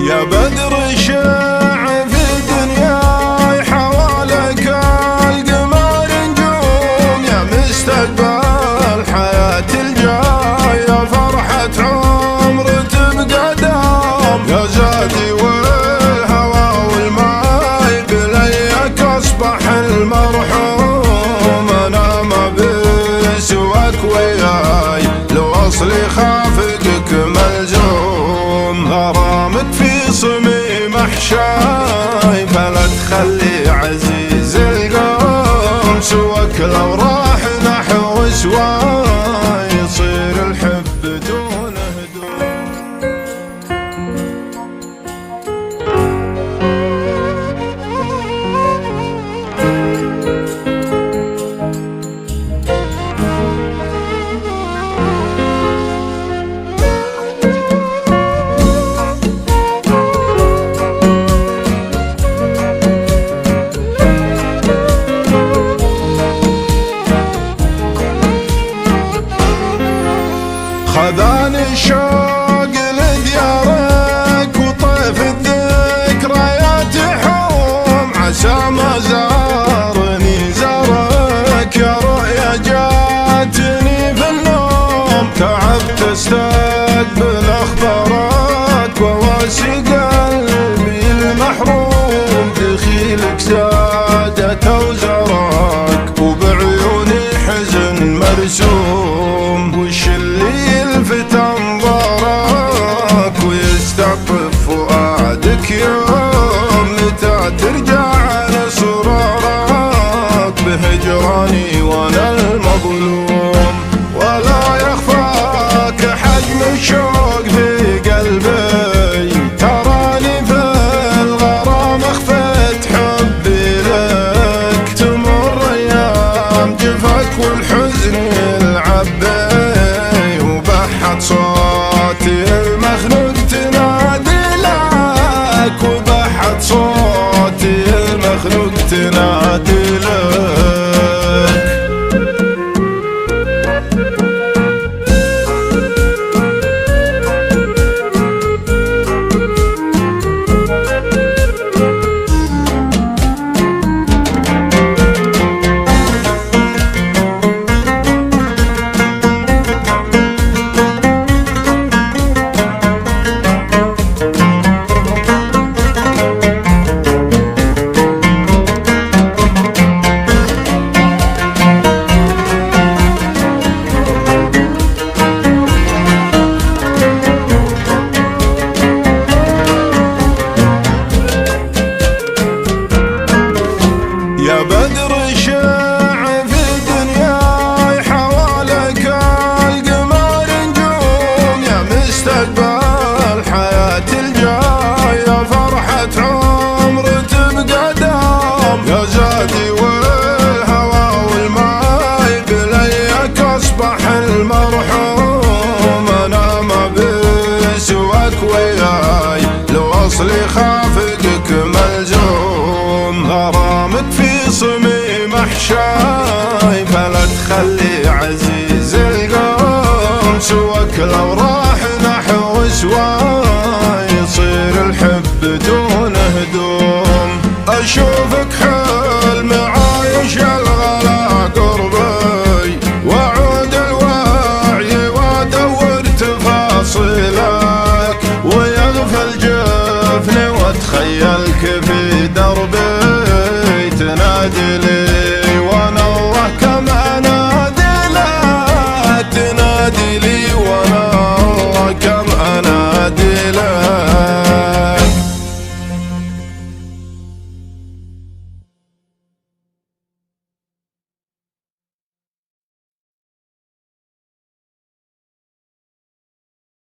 يا بدر شاع في دنياي حوالك القمر نجوم، يا مستقبل حياتي الجاية فرحة عمر تبقى دوم، يا زادي والهوى والماي بليك أصبح المرحوم، أنا ما بسواك وياي لو أصلي خافقك ملزوم، غرامك في صميم أحشاي فلا تخلي عزيز القوم، سواك لو راح نحو سواي يصير الحب دون هدوم. خذاني الشوق لديارك وطيف الذكريات حوم، عسى ما زارني زارك، يا رؤيا جاتني في النوم، تعبت استقبل اخبارك وواسي قلبي المحروم، دخيلك سادت اوزارك وبعيوني حزن مرسوم، وش اللي يلفت انظارك ويستطف فؤادك يوم، متى ترجع لصرارك بهجراني وانا المظلوم، ولا يخفاك حجم الشوق في قلبي، تراني في الغرام اخفيت حبي لك، تمر ايام جفاك والحزن العبي، صوتي المخنوق تنادي لك، وبحد صوتي المخنوق تنادي لك. يا بدر شاع في دنياي حوالك القمر نجوم، يا مستقبل حياتي الجاية فرحة عمر تبقى دوم، يا زادي والهوى والماي بليك أصبح المرحوم، أنا ما بسواك وياي لو أصلي خافقك ملزوم، غرامك في صميم أحشاي فلا تخلي عزيز القوم، سواك لو راح نحو سواي يصير الحب دون هدوم، أشوفك حلم عايش الغلا قربي، وأعود الوعي وأدور تفاصيلك، ويغفل جفني وأتخيل كيف